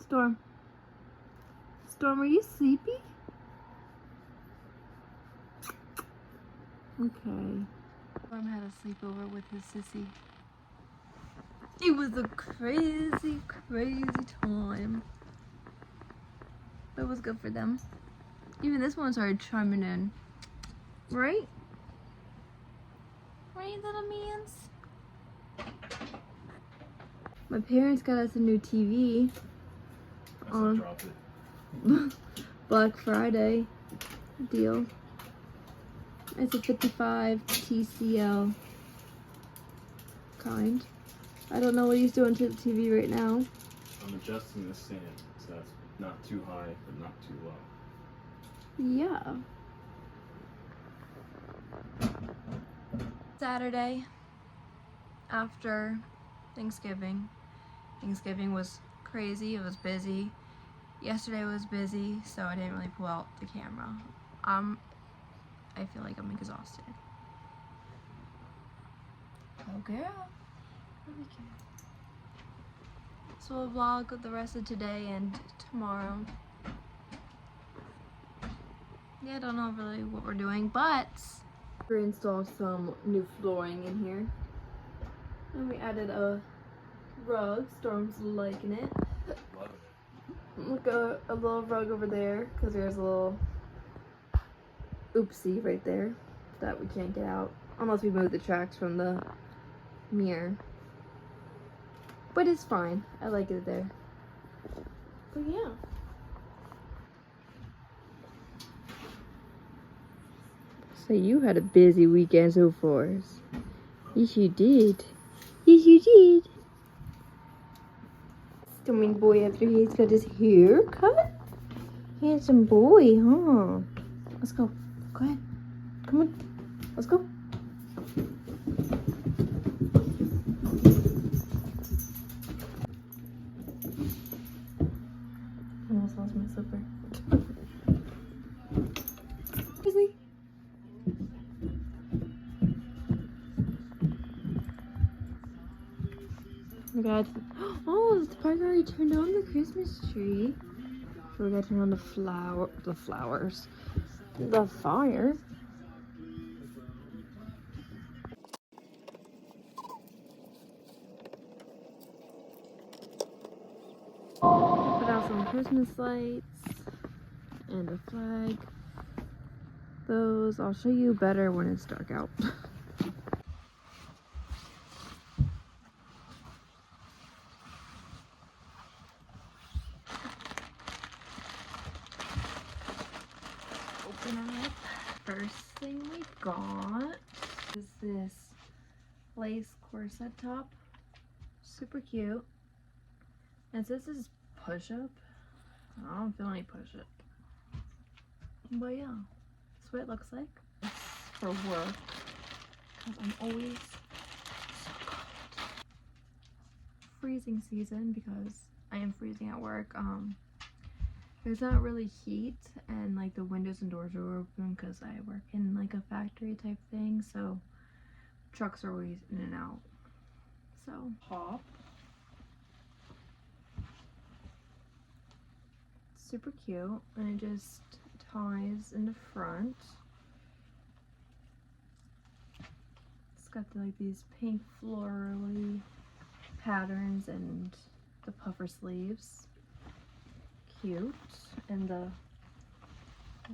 Storm. Storm, are you sleepy? Okay. Storm had a sleepover with his sissy. It was a crazy, crazy time. But it was good for them. Even this one started chiming in. Right? Right, little mans? My parents got us a new TV on Black Friday deal. It's a 55 TCL kind. I don't know what he's doing to the TV right now. I'm adjusting the stand so that's not too high but not too low. Yeah. Saturday after Thanksgiving. Thanksgiving was crazy, it was busy. Yesterday was busy, so I didn't really pull out the camera. I feel like I'm exhausted. Oh girl. So I'll vlog the rest of today and tomorrow. Yeah, I don't know really what we're doing, but we installed some new flooring in here. And we added a rug. Storm's liking it. Love it. Look, a little rug over there, because there's a little oopsie right there that we can't get out unless we move the tracks from the mirror. But it's fine. I like it there. But yeah. So you had a busy weekend so far. Yes, you did. Yes, you did. Stormy boy after he's got his hair cut. Handsome boy, huh? Let's go. Go ahead. Come on. Let's go. I almost lost my slipper. Grizzly. Oh my god. Oh, the park already turned on the Christmas tree. So we gotta turn on the flowers. The fire. Put out some Christmas lights and a flag. Those I'll show you better when it's dark out. Open up. First thing we got is this lace corset top. Super cute. And it says this is push-up. I don't feel any push-up. But yeah, that's what it looks like. It's for work, because I'm always so cold. Freezing season, because I am freezing at work. There's not really heat, and like the windows and doors are open because I work in like a factory type thing, so trucks are always in and out. So top. Super cute, and it just ties in the front. It's got like these pink florally patterns and the puffer sleeves. Cute. And the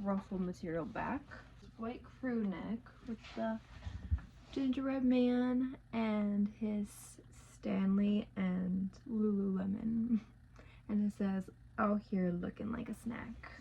ruffle material back. White crew neck with the gingerbread man and his Stanley and Lululemon. And it says, out here looking like a snack.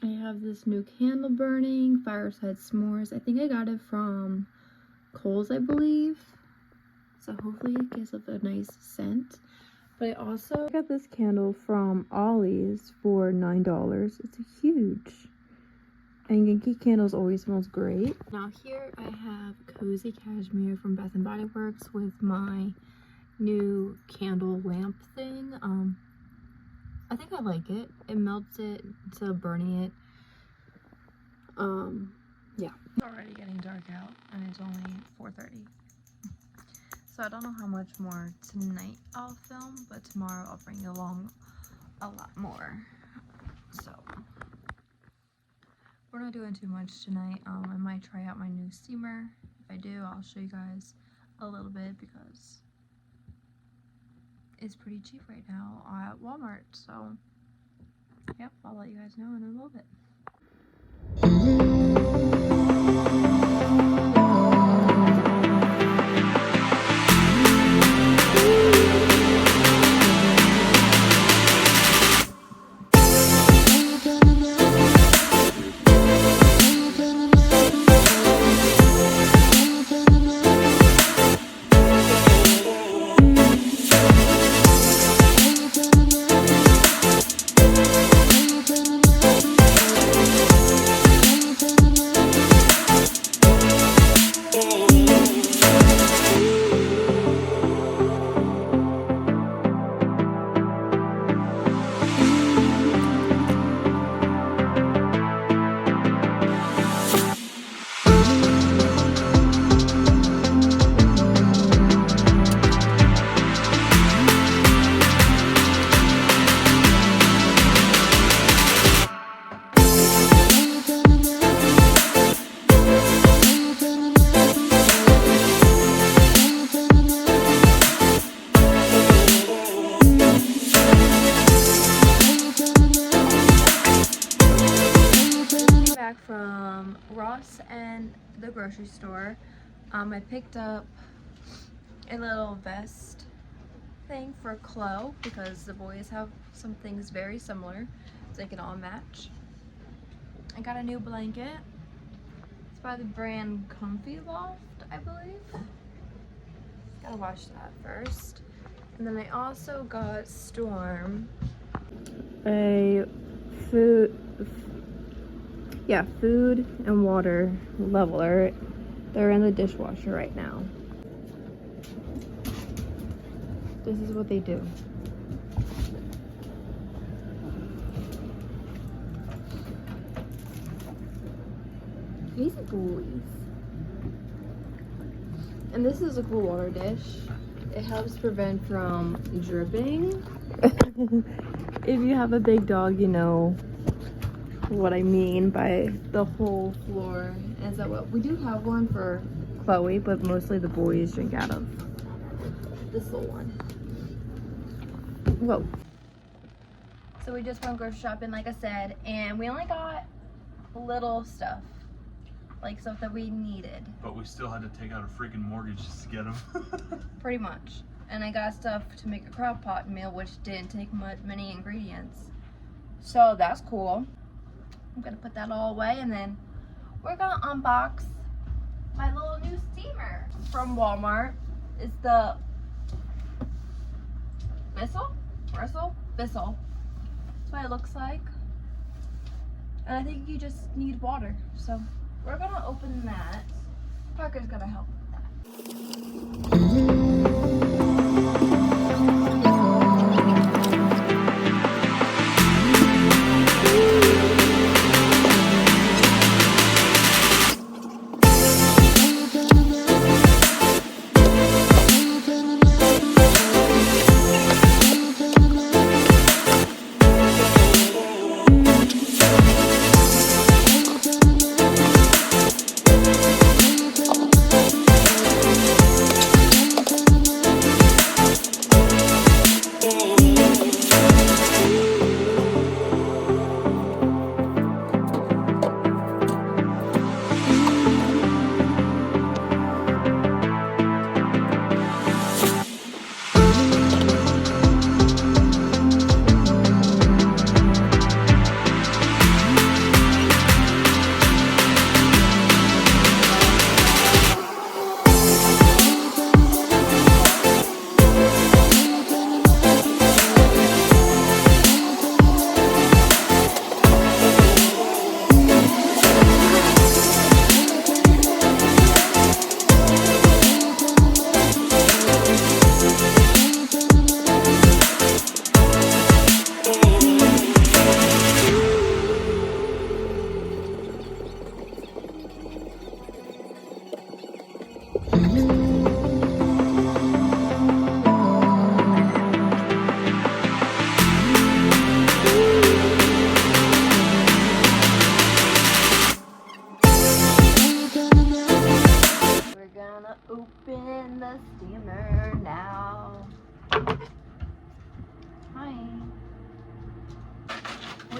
I have this new candle burning, Fireside S'mores. I think I got it from Kohl's, I believe. So hopefully it gives up a nice scent. But I also got this candle from Ollie's for $9. It's huge. And Yankee Candles always smells great. Now here I have Cozy Cashmere from Bath & Body Works with my new candle lamp thing. I think I like it. It melts it to burning it. Yeah. It's already getting dark out and it's only 4:30. So I don't know how much more tonight I'll film, but tomorrow I'll bring you along a lot more. So we're not doing too much tonight. I might try out my new steamer. If I do, I'll show you guys a little bit because it's pretty cheap right now at Walmart. So yep, I'll let you guys know in a little bit. From Ross and the grocery store. I picked up a little vest thing for Chloe because the boys have some things very similar, so they can all match. I got a new blanket. It's by the brand Comfy Loft, I believe. Gotta wash that first. And then I also got Storm a food and water leveler. They're in the dishwasher right now. This is what they do. Easy boys. And this is a cool water dish. It helps prevent from dripping. If you have a big dog, you know what I mean by the whole floor. Is that what we do have one for Chloe, but mostly the boys drink out of this little one. Whoa. So we just went grocery shopping, like I said, and we only got little stuff, like stuff that we needed. But we still had to take out a freaking mortgage just to get them. Pretty much. And I got stuff to make a crock pot meal, which didn't take many ingredients. So that's cool. I'm gonna put that all away, and then we're gonna unbox my little new steamer from Walmart. It's the Bissell. That's what it looks like. And I think you just need water. So we're gonna open that. Parker's gonna help with that.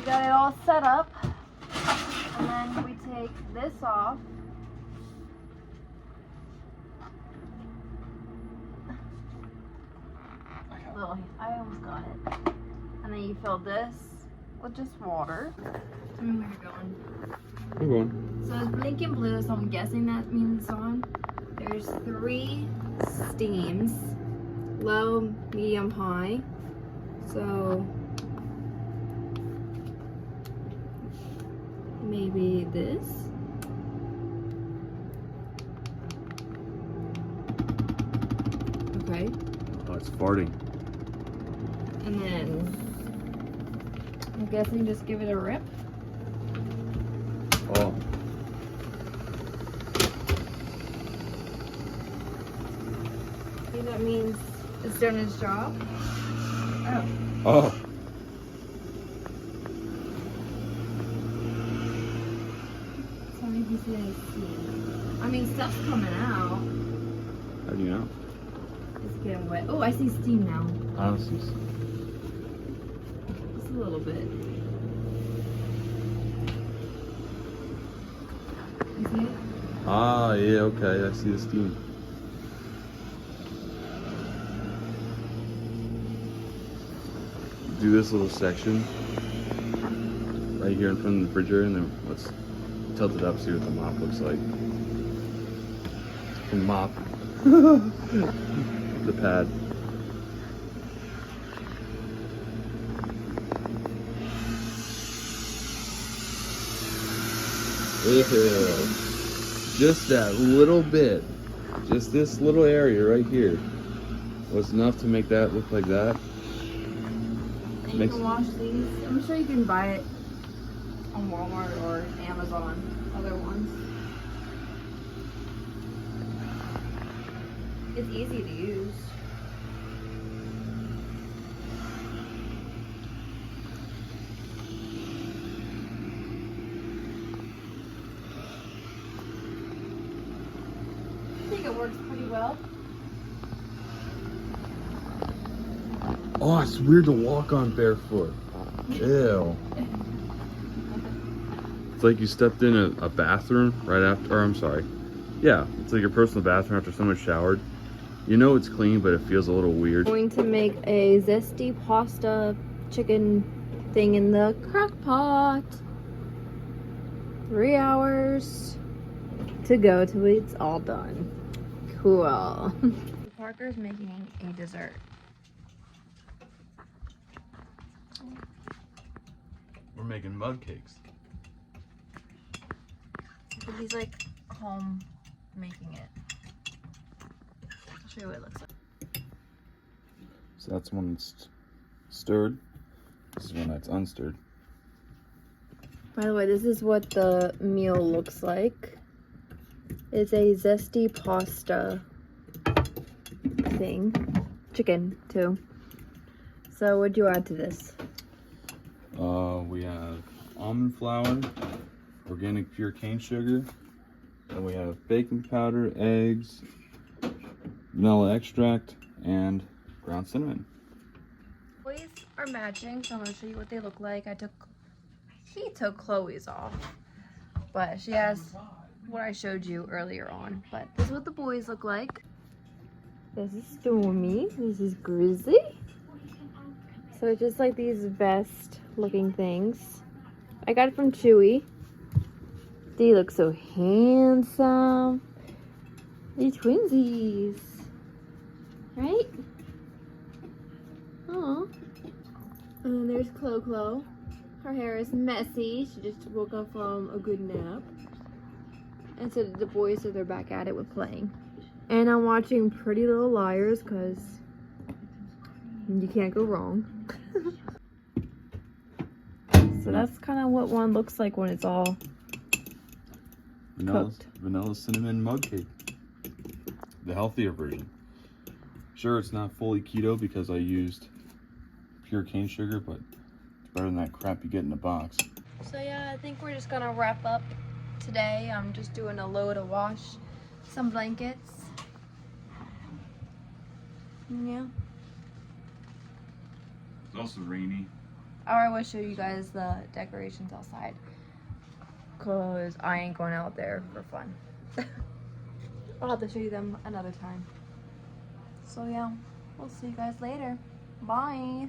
got it all set up. And then we take this off. Little, I almost got it. And then you fill this with just water. Tell me where you're going. I'm going. So it's blinking blue, so I'm guessing that means it's on. There's 3 steams. Low, medium, high. So maybe this. Okay. Oh, it's farting. And then I'm guessing just give it a rip. Oh. I think that means it's done its job. Oh. Oh. So maybe you see. I mean, stuff's coming out. How do you know? It's getting wet. Oh, I see steam now. Honestly. Just a little bit. You see it? Ah, yeah, okay. I see the steam. Do this little section right here in front of the refrigerator, and then let's tilt it up, see what the mop looks like. The mop. The pad. Ew. Just that little bit, just this little area right here was enough to make that look like that. And you can wash these. I'm sure you can buy it on Walmart or Amazon, other ones. It's easy to use. I think it works pretty well. Oh, it's weird to walk on barefoot. Ew. It's like you stepped in a bathroom right after, or I'm sorry. Yeah, it's like your personal bathroom after someone showered. You know it's clean, but it feels a little weird. Going to make a zesty pasta chicken thing in the crock pot. 3 hours to go till it's all done. Cool. Parker's making a dessert. We're making mug cakes. He's like home making it. I'll show you what it looks like. So that's one that's stirred. This is one that's unstirred. By the way, this is what the meal looks like. It's a zesty pasta thing. Chicken, too. So what'd you add to this? We have almond flour, organic pure cane sugar, and we have baking powder, eggs, vanilla extract, and ground cinnamon. Boys are matching, so I'm gonna show you what they look like. He took Chloe's off, but she has what I showed you earlier on. But this is what the boys look like. This is Stormy. This is Grizzly. So it's just like these vest looking things. I got it from Chewy. They look so handsome. They're twinsies. Right? Aw. And there's Clo. Her hair is messy. She just woke up from a good nap. And so the boys, so they're back at it with playing. And I'm watching Pretty Little Liars because you can't go wrong. So that's kind of what one looks like when it's all cooked. Vanilla cinnamon mug cake. The healthier version. Sure, it's not fully keto because I used pure cane sugar, but it's better than that crap you get in a box. So yeah, I think we're just gonna wrap up today. I'm just doing a load to wash some blankets. Yeah. It's also rainy. Or I will show you guys the decorations outside. Because I ain't going out there for fun. I'll have to show you them another time. So yeah, we'll see you guys later. Bye.